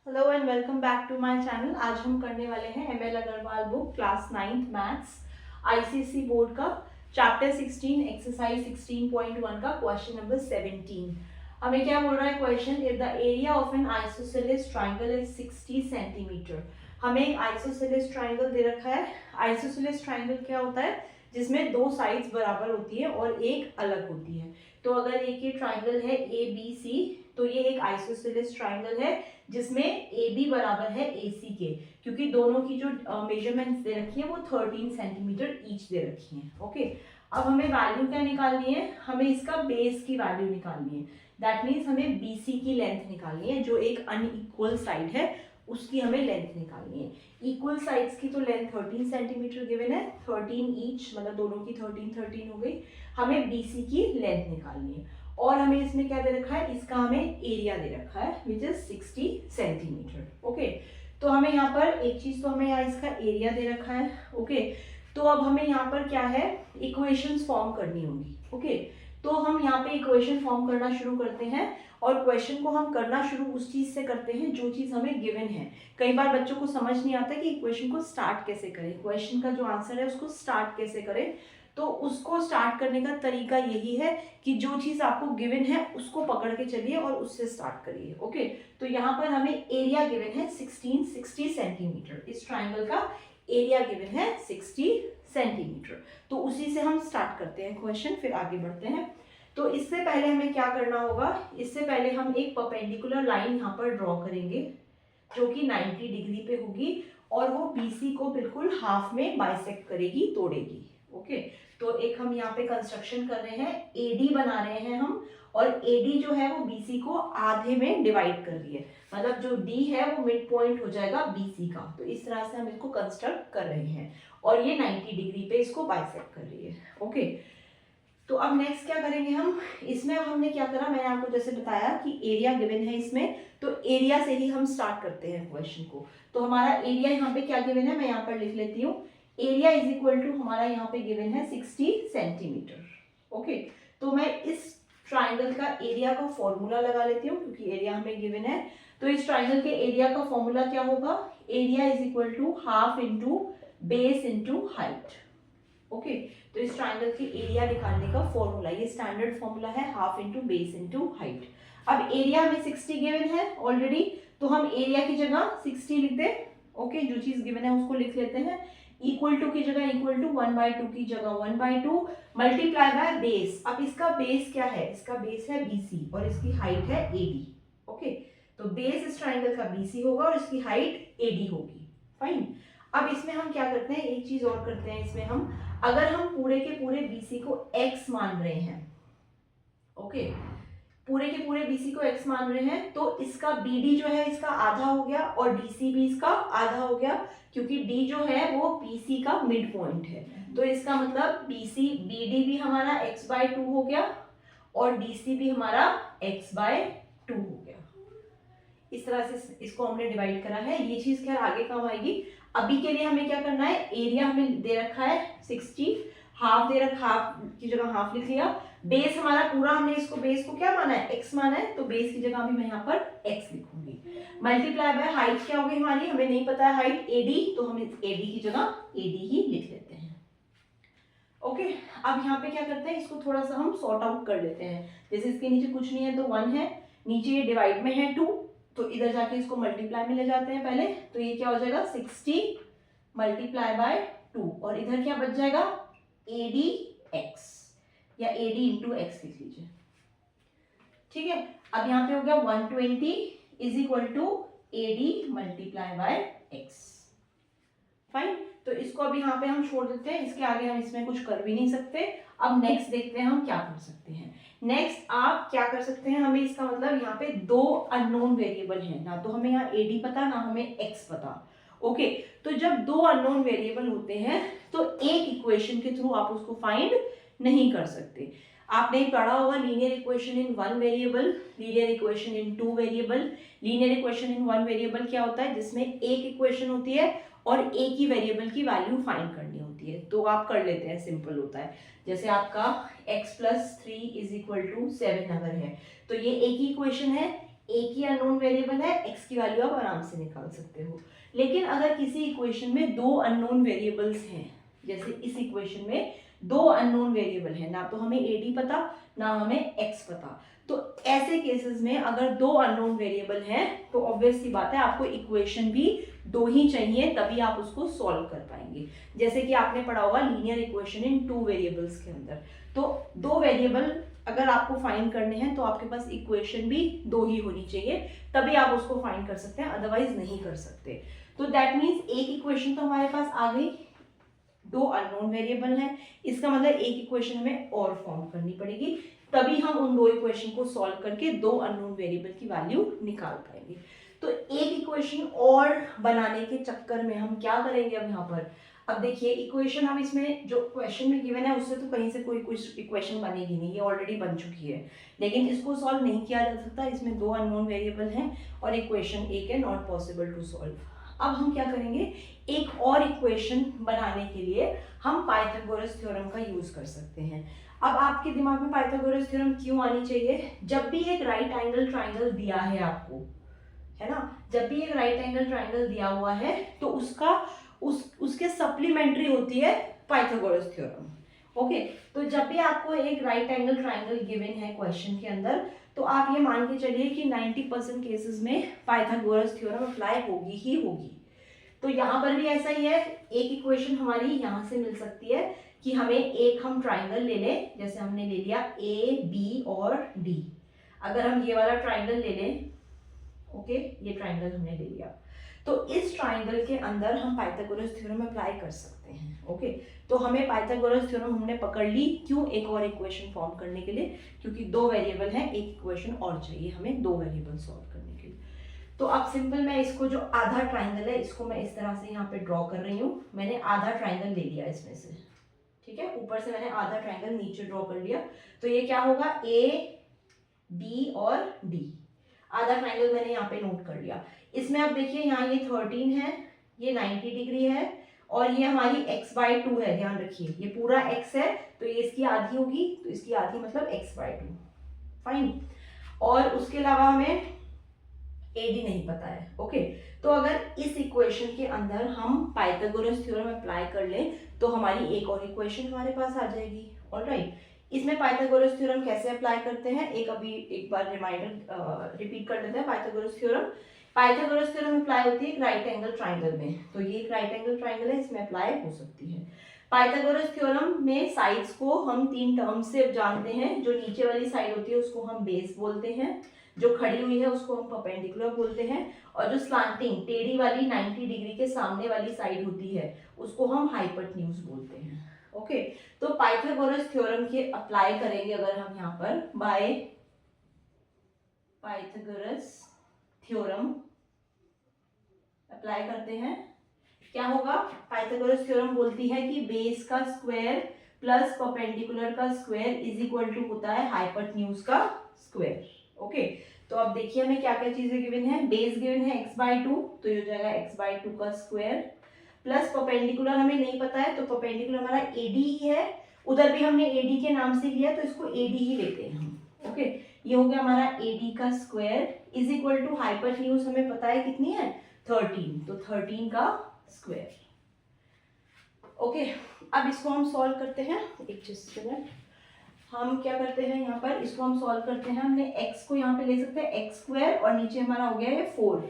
Hello and welcome back to my channel. आज हम करने वाले हैं ML Agarwal book class 9th maths ICSE board का चैप्टर 16 एक्सरसाइज 16.1 का क्वेश्चन नंबर 17। हमें क्या बोल रहा है question, if the area of N isosceles triangle is 60 centimetre. हमें एक आइसोसेलेस ट्राइंगल दे रखा है। आइसोसेलेस ट्राइंगल क्या होता है, जिसमें दो साइड्स बराबर होती है और एक अलग होती है। तो अगर एक ये ट्राइंगल है ए बी सी, तो ये एक आइसोसेलेस ट्राइंगल है जिसमें ए बी बराबर है ए सी के, क्योंकि दोनों की जो मेजरमेंट्स दे रखी है वो 13 सेंटीमीटर ईच दे रखी है। ओके, अब हमें वैल्यू क्या निकालनी है, हमें इसका बेस की वैल्यू निकालनी है। दैट मीन्स हमें बी सी की लेंथ निकालनी है, जो एक अनइक्वल साइड है उसकी हमें लेंथ निकालनी है। इक्वल साइड्स की तो लेंथ 13 सेंटीमीटर गिवन है, 13 ईच, मतलब दोनों की 13 हो गई। हमें बीसी की लेंथ निकालनी है और हमें इसमें क्या दे रखा है, इसका हमें एरिया दे रखा है विच इज 60 सेंटीमीटर। ओके, तो हमें यहाँ पर एक चीज, तो हमें यहाँ इसका एरिया दे रखा है। ओके, तो अब हमें यहाँ पर क्या है, इक्वेशंस फॉर्म करनी होगी। ओके, तो हम यहाँ पे इक्वेशन फॉर्म करना शुरू करते हैं और क्वेश्चन को हम करना शुरू उस चीज से करते हैं जो चीज हमें गिवन है। कई बार बच्चों को समझ नहीं आता कि इक्वेशन को स्टार्ट कैसे करें, क्वेश्चन का जो आंसर है उसको स्टार्ट कैसे करें। तो उसको स्टार्ट करने का तरीका यही है कि जो चीज आपको गिवन है उसको पकड़ के चलिए और उससे स्टार्ट करिए। ओके, तो यहाँ पर हमें एरिया गिवन है 60 सेंटीमीटर। इस ट्राइंगल का एरिया गिवन है 60 सेंटीमीटर। तो उसी से हम स्टार्ट करते हैं क्वेश्चन, फिर आगे बढ़ते हैं। तो इससे पहले हमें क्या करना होगा, इससे पहले हम एक परपेंडिकुलर लाइन यहाँ पर ड्रॉ करेंगे जो कि 90 डिग्री पे होगी और वो बीसी को बिल्कुल हाफ में बाइसेक्ट करेगी, तोड़ेगी। ओके, तो एक हम यहाँ पे कंस्ट्रक्शन कर रहे हैं, एडी बना रहे हैं हम, और एडी जो है वो बीसी को आधे में डिवाइड कर रही है, मतलब जो डी है वो मिड पॉइंट हो जाएगा बीसी का। तो इस तरह से हम इसको कंस्ट्रक्ट कर रहे हैं और ये 90 डिग्री पे इसको बाइसेक्ट कर रही है। ओके, तो अब नेक्स्ट क्या करेंगे हम, इसमें हमने क्या करा, मैंने आपको जैसे बताया कि एरिया गिवन है इसमें, तो एरिया से ही हम स्टार्ट करते हैं क्वेश्चन को। तो हमारा एरिया यहाँ पे क्या गिवन है, मैं यहाँ पर लिख लेती हूँ। एरिया इज इक्वल टू हमारा यहाँ पे गिवन है 60 सेंटीमीटर। ओके, तो मैं इस ट्राइंगल का एरिया का फॉर्मूला लगा लेती हूँ क्योंकि एरिया हमें गिवन है। तो इस ट्राइंगल के एरिया का फॉर्मूला क्या होगा, area is equal to half into base into height. Okay, तो इस ट्राइंगल की एरिया निकालने का फॉर्मूला, ये स्टैंडर्ड फॉर्मूला है, half into base into height. अब एरिया हमें 60 गिवन है ऑलरेडी, तो हम एरिया की जगह 60 लिख दे। ओके, जो चीज गिवन है उसको लिख लेते हैं। इक्वल टू की जगह इक्वल टू, 1/2 की जगह 1/2 मल्टीप्लाई बाय बेस। अब इसका बेस क्या है, इसका बेस है बीसी और इसकी हाइट है एडी। ओके, तो बेस इस ट्राइंगल का बीसी होगा और इसकी हाइट एडी होगी। फाइन, अब इसमें हम क्या करते हैं, एक चीज और करते हैं इसमें हम, अगर हम पूरे के पूरे बीसी को x मान रहे हैं, ओके, पूरे के पूरे बीसी को x मान रहे हैं, तो इसका BD जो है इसका आधा हो गया और DC भी इसका आधा हो गया, क्योंकि D जो है वो BC का मिड पॉइंट है। तो इसका मतलब BD भी हमारा x/2 हो गया और DC भी हमारा x/2 हो गया। इस तरह से इसको हमने डिवाइड करा है, ये चीज खैर आगे काम आएगी। अभी के लिए हमें क्या करना है, एरिया हमें दे रखा है 60, हाफ दे रखा, हाफ की जगह हाफ लिख लिया। बेस हमारा पूरा, हमने इसको बेस को क्या माना है, x माना है, तो बेस की जगह भी मैं यहाँ पर x लिखूंगी। मल्टीप्लाई बाय हाइट क्या होगी हमारी, हमें नहीं पता है हाइट AD, तो हम AD की जगह AD ही लिख लेते हैं। ओके, अब यहाँ पे क्या करते हैं, इसको थोड़ा सा हम सॉर्ट आउट कर लेते हैं। जैसे इसके नीचे कुछ नहीं है तो 1 है, नीचे ये डिवाइड में है 2, तो इधर जाके इसको मल्टीप्लाई में ले जाते हैं पहले, तो ये क्या हो जाएगा 60 मल्टीप्लाई बाय 2 और इधर क्या बच जाएगा ADX या AD इंटू एक्स लिख लीजिए। ठीक है, अब यहाँ पे हो गया 120 is equal to AD multiply by X. Fine, तो इसको अब यहाँ पे हम छोड़ देते हैं, इसके आगे हम इसमें कुछ कर भी नहीं सकते। अब नेक्स्ट देखते हैं हम क्या कर सकते हैं। नेक्स्ट आप क्या कर सकते हैं, हमें इसका मतलब यहाँ पे दो अननोन वेरिएबल हैं, ना तो हमें यहाँ AD पता ना हमें x पता। ओके, तो जब दो अननोन वेरिएबल होते हैं तो एक इक्वेशन के थ्रू आप उसको फाइंड नहीं कर सकते। आपने पढ़ा होगा linear equation in one variable, linear equation in two variable. Linear equation in one variable क्या होता है, जिसमें एक इक्वेशन होती है और एक ही वेरिएबल की वैल्यू फाइंड करनी होती है, तो आप कर लेते हैं, सिंपल होता है। जैसे आपका x + 3 = 7 अगर है तो ये एक ही इक्वेशन है, एक ही अननोन वेरिएबल है, x की वैल्यू आप आराम से निकाल सकते हो। लेकिन अगर किसी इक्वेशन में दो अननोन वेरिएबल्स हैं, जैसे इस इक्वेशन में दो अननोन वेरिएबल है, ना तो हमें AD पता ना हमें x पता, तो ऐसे केसेस में अगर दो अननोन वेरिएबल हैं तो ऑब्वियस सी बात है आपको इक्वेशन भी दो ही चाहिए, तभी आप उसको सॉल्व कर पाएंगे। जैसे कि आपने पढ़ा होगा linear equation in two variables के अंदर, तो दो वेरिएबल अगर आपको फाइंड करने हैं तो आपके पास इक्वेशन भी दो ही होनी चाहिए, तभी आप उसको फाइंड कर सकते हैं, अदरवाइज नहीं कर सकते। तो दैट मीन्स एक इक्वेशन तो हमारे पास आ गई, दो अननोन वेरिएबल हैं, इसका मतलब एक इक्वेशन हमें और फॉर्म करनी पड़ेगी, तभी हम उन दो इक्वेशन को सॉल्व करके दो अननोन वेरिएबल की वैल्यू निकाल पाएंगे। तो एक इक्वेशन और बनाने के चक्कर में हम क्या करेंगे अब यहाँ पर, अब देखिए इक्वेशन हम इसमें जो क्वेश्चन में गिवन है उससे तो कहीं से कोई इक्वेशन बनेगी नहीं, ये ऑलरेडी बन चुकी है, लेकिन इसको सॉल्व नहीं किया जा सकता, इसमें दो अननोन वेरिएबल हैं और इक्वेशन एक है, नॉट पॉसिबल टू सॉल्व। अब हम क्या करेंगे, एक और इक्वेशन बनाने के लिए हम पाइथागोरस थ्योरम का यूज कर सकते हैं। अब आपके दिमाग में पाइथागोरस थ्योरम क्यों आनी चाहिए, जब भी एक राइट एंगल ट्राइंगल दिया है आपको, है ना, जब भी एक राइट एंगल ट्राइंगल दिया हुआ है तो उसके सप्लीमेंट्री होती है पाइथागोरस थ्योरम। ओके, तो जब भी आपको एक राइट एंगल ट्राइंगल गिवन है क्वेश्चन के अंदर, तो आप ये मान के चलिए कि 90% केसेस में पाइथागोरस थ्योरम अप्लाई होगी ही होगी। तो यहाँ पर भी ऐसा ही है, एक इक्वेशन हमारी यहाँ से मिल सकती है कि हमें एक हम ट्राइंगल ले लें, जैसे हमने ले लिया AB और D, अगर हम ये वाला ट्राइंगल ले लें, ओके, ये ट्राइंगल हमने ले लिया, तो इस ट्राइंगल के अंदर हम पाइथागोरस थ्योरम अप्लाई कर सकते हैं। ओके, तो हमें पाइथागोरस थ्योरम हमने पकड़ ली, क्यों, एक और इक्वेशन फॉर्म करने के लिए, क्योंकि दो वेरिएबल हैं, एक इक्वेशन और चाहिए हमें दो वेरिएबल सॉल्व करने के लिए। तो अब सिंपल मैं इसको जो आधा ट्राइंगल है इसको मैं इस तरह से यहाँ पे ड्रॉ कर रही हूँ, मैंने आधा ट्राइंगल ले लिया इसमें से, ठीक है, ऊपर से मैंने आधा ट्राइंगल नीचे ड्रॉ कर लिया, तो ये क्या होगा AB और D, आधा ट्राइंगल मैंने यहाँ पे नोट कर लिया। इसमें अब देखिए यहाँ ये 13 है, ये 90 डिग्री है और ये हमारी x/2 है, ध्यान रखिए ये पूरा x है तो ये इसकी आधी होगी, तो इसकी आधी मतलब x/2, फाइन। और उसके अलावा हमें AD नहीं पता है। ओके, तो अगर इस इक्वेशन के अंदर हम पाइथागोरस थ्योरम अप्लाई कर लें तो हमारी एक और इक्वेशन हमारे पास आ जाएगी। ऑलराइट, इसमें पाइथागोरस थ्योरम कैसे अप्लाई करते हैं, एक बार रिमाइंडर रिपीट कर लेते हैं। पाइथागोरस थ्योरम अप्लाई होती है एक राइट एंगल ट्राइंगल में, तो ये एक राइट एंगल ट्राइंगल है, इसमें अप्लाई हो सकती है। पाइथागोरस थ्योरम में साइड्स को हम तीन टर्म्स से जानते हैं, जो नीचे वाली साइड होती है उसको हम बेस बोलते हैं, जो खड़ी हुई है उसको हम परपेंडिकुलर बोलते हैं, और जो स्लांटिंग टेढ़ी वाली 90 डिग्री के सामने वाली साइड होती है उसको हम हाइपोटेन्यूज बोलते हैं। ओके, तो पाइथागोरस थ्योरम के अप्लाई करेंगे अगर हम यहाँ पर, बाय पाइथागोरस थ्योरम अप्लाई करते हैं, क्या होगा, पाइथागोरस थ्योरम बोलती है कि बेस का स्क्वायर प्लस परपेंडिकुलर का स्क्वायर इज इक्वल टू होता है हाइपोटेन्यूज का स्क्वायर। ओके, तो अब देखिए हमें क्या क्या चीजें गिवन है, बेस गिवन है x/2, तो ये हो जाएगा x/2 का स्क्वायर, प्लस परपेंडिकुलर हमें नहीं पता है, तो परपेंडिकुलर हमारा AD ही है, उधर भी हमने AD के नाम से लिया तो इसको AD ही लेते हैं हम। ओके, ये हो गया हमारा AD का square is equal to hypotenuse हमें पता है कितनी है 13, तो 13 का स्क्वायर। ओके, अब इसको हम सॉल्व करते हैं, एक मिनट, हम क्या करते हैं यहाँ पर, इसको हम सॉल्व करते हैं, हमने x को यहाँ पे ले सकते हैं x² और नीचे हमारा हो गया है 4,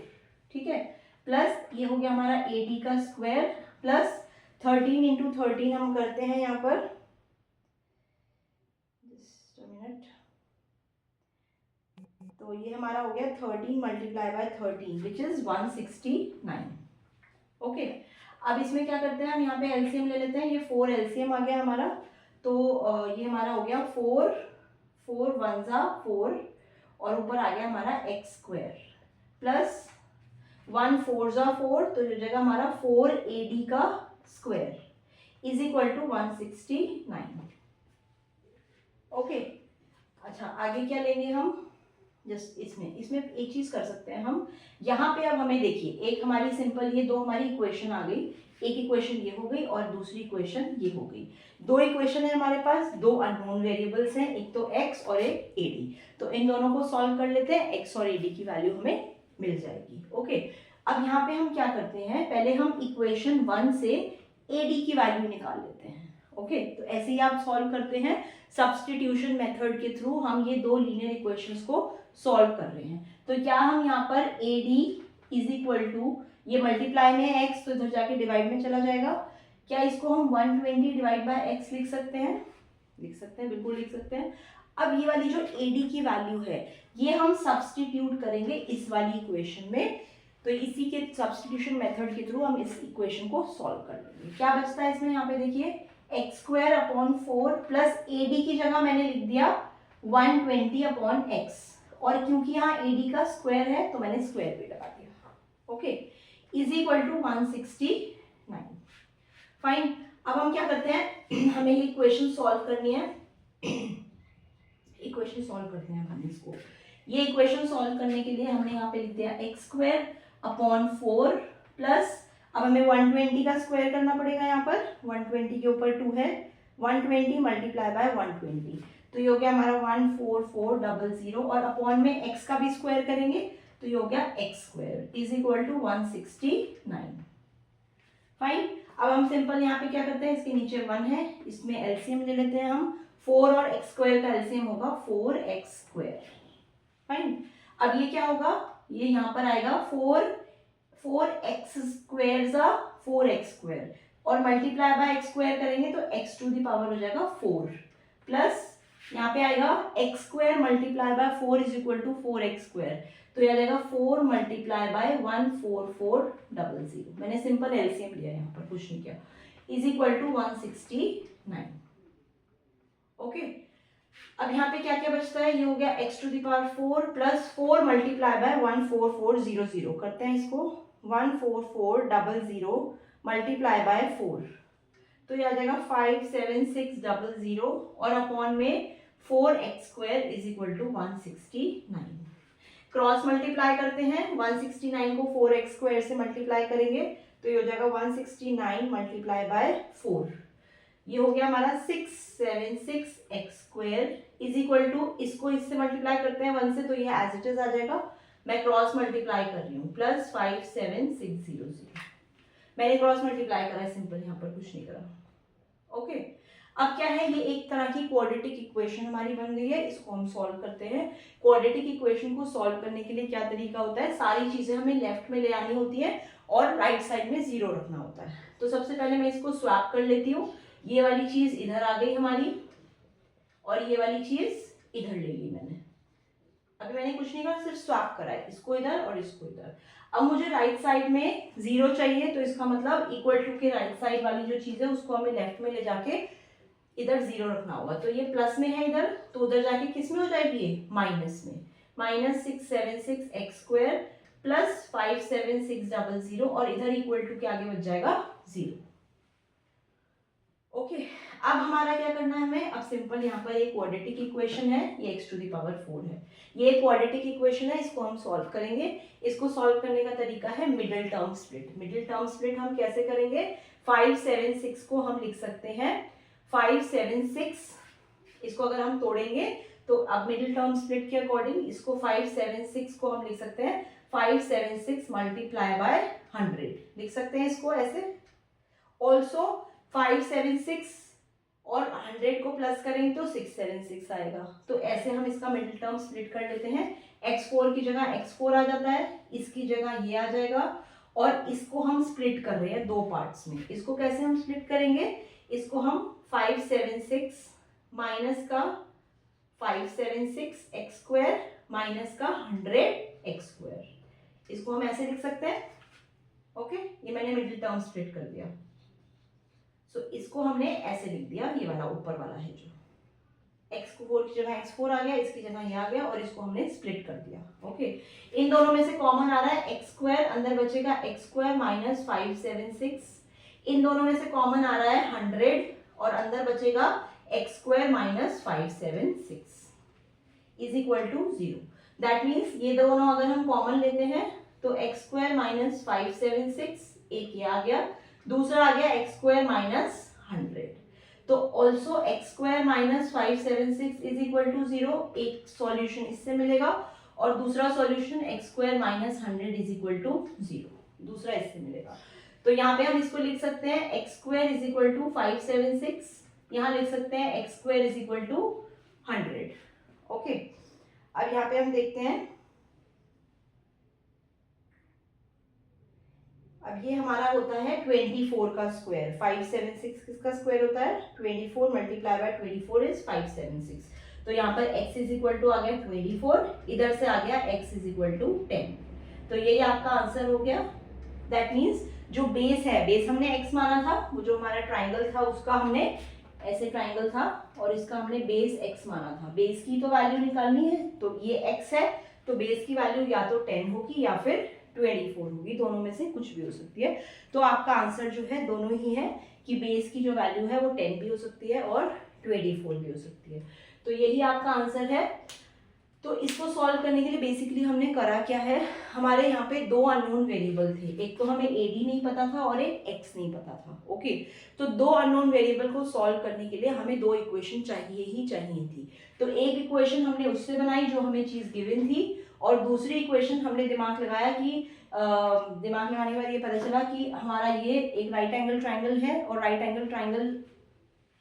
ठीक है, प्लस ये हो गया हमारा AD का स्क्वायर प्लस 13 इंटू 13 हम करते हैं यहाँ पर, जस्ट अ मिनट, तो ये हमारा हो गया 13 multiply by 13 which is 169। Okay, अब इसमें क्या करते हैं हम यहाँ पे एलसीएम ले लेते हैं, ये 4 एलसीएम आ गया हमारा, तो ये हमारा हो गया 4 1 जा 4 और ऊपर आ गया हमारा x² प्लस 1 4 जा 4, तो हो जाएगा हमारा 4AD का square is equal to 169। Okay, अच्छा आगे क्या लेंगे हम, जस्ट इसमें एक चीज कर सकते हैं हम, यहाँ पे अब हमें देखिए, एक हमारी सिंपल ये दो हमारी इक्वेशन आ गई, एक इक्वेशन ये हो गई और दूसरी इक्वेशन ये हो गई। दो इक्वेशन है हमारे पास, दो अननोन वेरिएबल्स हैं, एक तो x और एक ad। तो इन दोनों को सॉल्व कर लेते हैं, x और ad की वैल्यू हमें मिल जाएगी। ओके, अब यहाँ पे हम क्या करते हैं, पहले हम इक्वेशन 1 से ad की वैल्यू निकाल लेते हैं। ओके, तो ऐसे ही आप सॉल्व करते हैं, सब्स्टिट्यूशन मेथड के थ्रू हम ये दो लीनियर इक्वेशंस को सॉल्व कर रहे हैं। तो क्या हम यहाँ पर ad इज इक्वल टू, ये मल्टीप्लाई में है x तो इधर जाके डिवाइड में चला जाएगा, क्या इसको हम 120 डिवाइड बाय x लिख सकते हैं? लिख सकते हैं, बिल्कुल लिख सकते हैं। अब ये वाली जो ad की वैल्यू है ये हम सब्स्टिट्यूट करेंगे इस वाली इक्वेशन में, तो इसी के सब्स्टिट्यूशन मेथड के थ्रू हम इस इक्वेशन को सॉल्व कर लेंगे। क्या बचता है इसमें, यहाँ पे देखिए x square upon 4 plus ad की जगह मैंने लिख दिया 120 अपॉन x, और क्योंकि यहाँ ad का स्क्वायर है तो मैंने स्क्वायर भी लगा दिया। Okay, is equal to 169। Fine, अब हम क्या करते हैं, हमें ये इक्वेशन सॉल्व करनी है। इक्वेशन सॉल्व करते हैं हम इसको, ये इक्वेशन सॉल्व करने के लिए हमने यहाँ पे लिख दिया एक्स स्क्वायर अपॉन 4 प्लस, अब हमें 120 का स्क्वायर करना पड़ेगा, यहाँ पर 120 के ऊपर 2 है, 120 मल्टीप्लाई बाय 120, तो ये हो गया हमारा 14400, और अपॉन में x का भी स्क्वायर करेंगे तो ये हो गया X square is equal to 169। Fine, अब हम सिंपल यहाँ पे क्या करते हैं, इसके नीचे 1 है, इसमें एलसीएम ले लेते हैं हम, 4 और x स्क्वायर का एलसीएम होगा 4x स्क्वायर। फाइन, अब ये क्या होगा, ये यहाँ पर आएगा 4x स्क्वायर जा 4x स्क्वायर, और मल्टीप्लाई बाय x स्क्वायर करेंगे तो x टू द पावर हो जाएगा 4, प्लस यहाँ पे आएगा x square multiply by 4 is equal to 4x square, तो यह जाएगा 4 मल्टीप्लाई बाय 14400, मैंने सिंपल एलसीएम लिया यहाँ पर, कुछ नहीं किया, इज इक्वल टू 169। ओके, अब यहाँ पे क्या क्या बचता है, ये हो गया x to the power 4 plus 4 multiply by 14400, करते हैं इसको 14400 मल्टीप्लाई बाय 4, तो ये आ जाएगा 57600, और अपॉन में 4x square is equal to 169। Cross multiply करते हैं, 169 को 4x स्क्वायर से मल्टीप्लाई करेंगे तो ये हो जाएगा 169 मल्टीप्लाई बाय 4, ये हो गया हमारा 676x square is equal to, इसको इससे मल्टीप्लाई करते हैं 1 से तो ये एज इट इज आ जाएगा, मैं क्रॉस मल्टीप्लाई कर रही हूँ, प्लस 57600, मैंने क्रॉस मल्टीप्लाई करा है सिंपल, यहाँ पर कुछ नहीं करा। ओके, अब क्या है, ये एक तरह की क्वाड्रेटिक इक्वेशन हमारी बन गई है, इसको हम सॉल्व करते हैं। क्वाड्रेटिक इक्वेशन को सॉल्व करने के लिए क्या तरीका होता है, सारी चीजें हमें लेफ्ट में ले आनी होती है और राइट साइड में 0 रखना होता है। तो सबसे पहले मैं इसको स्वैप कर लेती हूँ, ये वाली चीज इधर आ गई हमारी और ये वाली चीज इधर ले ली मैंने, अभी मैंने कुछ नहीं करा, सिर्फ स्वैप करा है, इसको इधर और इसको इधर। अब मुझे राइट साइड में 0 चाहिए, तो इसका मतलब इक्वल टू के राइट साइड वाली जो चीज है उसको हमें लेफ्ट में ले जाके इधर 0 रखना होगा, तो ये प्लस में है इधर, तो उधर जाके किस में हो जाएगी, ये माइनस में, माइनस 676x स्क्वायर प्लस 57600, और इधर इक्वल टू के आगे बच जाएगा 0। ओके, अब हमारा क्या करना है हमें, अब सिंपल यहाँ पर एक क्वाड्रेटिक इक्वेशन है, ये x टू द पावर 4 है, ये क्वाड्रेटिक इक्वेशन है, इसको हम सॉल्व करेंगे। इसको सॉल्व करने का तरीका है middle term split. Middle term split हम कैसे करेंगे, 576 को हम लिख सकते हैं 576, इसको अगर हम तोड़ेंगे तो अब मिडिल टर्म स्प्लिट के अकॉर्डिंग इसको 576 को हम लिख सकते हैं 576 मल्टीप्लाई बाय 100, लिख सकते हैं इसको ऐसे। ऑल्सो 576 और 100 को प्लस करेंगे तो 676 आएगा, तो ऐसे हम इसका मिडिल टर्म स्प्लिट कर लेते हैं। x4 की जगह x4 आ जाता है, इसकी जगह ये आ जाएगा, और इसको हम स्प्लिट कर रहे हैं दो पार्ट्स में। इसको कैसे हम स्प्लिट करेंगे, इसको हम 576 माइनस का 576 x स्क्वायर माइनस का 100 x स्क्वायर, इसको हम ऐसे लिख सकते हैं। ओके, ये मैंने मिडिल टर्म स्प्लिट कर दिया, सो इसको हमने ऐसे लिख दिया, ये वाला ऊपर वाला है जो x4 की जगह x4 आ गया, इसकी जगह ये आ गया, और इसको हमने स्प्लिट कर दिया। ओके, इन दोनों में से कॉमन आ रहा है x स्क्वायर, अंदर बचेगा x स्क्वायर माइनस 576, इन दोनों में से कॉमन आ रहा है 100 और अंदर बचेगा x square minus 576 is equal to 0। That means ये दोनों अगर हम कॉमन लेते हैं तो एक्स स्क्वायर माइनस 576 एक ये आ गया, दूसरा आ गया एक्स स्क्वायर माइनस 100। तो also X square minus 576 is equal to 0, एक सॉल्यूशन इससे मिलेगा, और दूसरा solution X square minus 100 is equal to 0, दूसरा इससे मिलेगा। तो यहाँ पे हम इसको लिख सकते हैं X square is equal to 576, यहाँ लिख सकते हैं X square is equal to 100। Okay, अब यहाँ पे हम देखते हैं, अब ये हमारा होता है 24 का स्क्वायर, 576 किसका स्क्वायर होता है 24, मल्टीप्लाई बाय 24 इज 576। तो यहाँ पर x इज इक्वल टू आ गया 24, इधर से आ गया x इज इक्वल टू 10। तो यही आपका आंसर हो गया। दैट मीन्स जो बेस है, बेस हमने x माना था, वो जो हमारा ट्राइंगल था उसका हमने ऐसे ट्राइंगल था और इसका हमने बेस x माना था। बेस की तो वैल्यू निकालनी है, तो ये x है, तो बेस की वैल्यू या तो 10 होगी या फिर 24 होगी, दोनों में से कुछ भी हो सकती है। तो आपका आंसर जो है दोनों ही है कि बेस की जो वैल्यू है वो 10 भी हो सकती है और 24 भी हो सकती है। तो यही आपका आंसर है। तो इसको सॉल्व करने के लिए बेसिकली हमने करा क्या है, हमारे यहाँ पे दो अननोन वेरिएबल थे, एक तो हमें AD नहीं पता था और एक x नहीं पता था। ओके, तो दो अननोन वेरिएबल को सॉल्व करने के लिए हमें दो इक्वेशन चाहिए ही चाहिए थी। तो एक इक्वेशन हमने उससे बनाई जो हमें चीज गिवन थी, और दूसरी इक्वेशन हमने दिमाग लगाया कि दिमाग लगाने के बाद ये पता चला कि हमारा ये एक राइट एंगल ट्राइंगल है, और राइट एंगल ट्राइंगल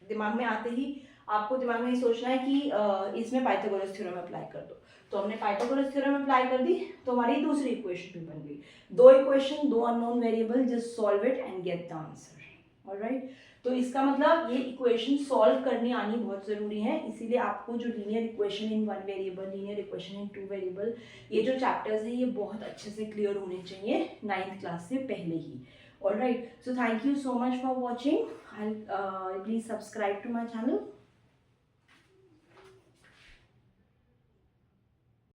दिमाग में आते ही आपको दिमाग में ये सोचना है कि इसमें पाइथागोरस थ्योरम अप्लाई कर दो। तो हमने पाइथागोरस थ्योरम अप्लाई कर दी, तो हमारी दूसरी इक्वेशन भी बन गई। दो इक्वेशन, दो unknown variable, just solve it and get the answer. Alright, तो इसका मतलब ये इक्वेशन सॉल्व करनी आनी बहुत जरूरी है, इसीलिए आपको जो linear equation in one variable, linear equation in two variable, ये जो चैप्टर्स है ये बहुत अच्छे से क्लियर होने चाहिए 9th क्लास से पहले ही। Alright, so thank you so much for watching. Please subscribe to my channel.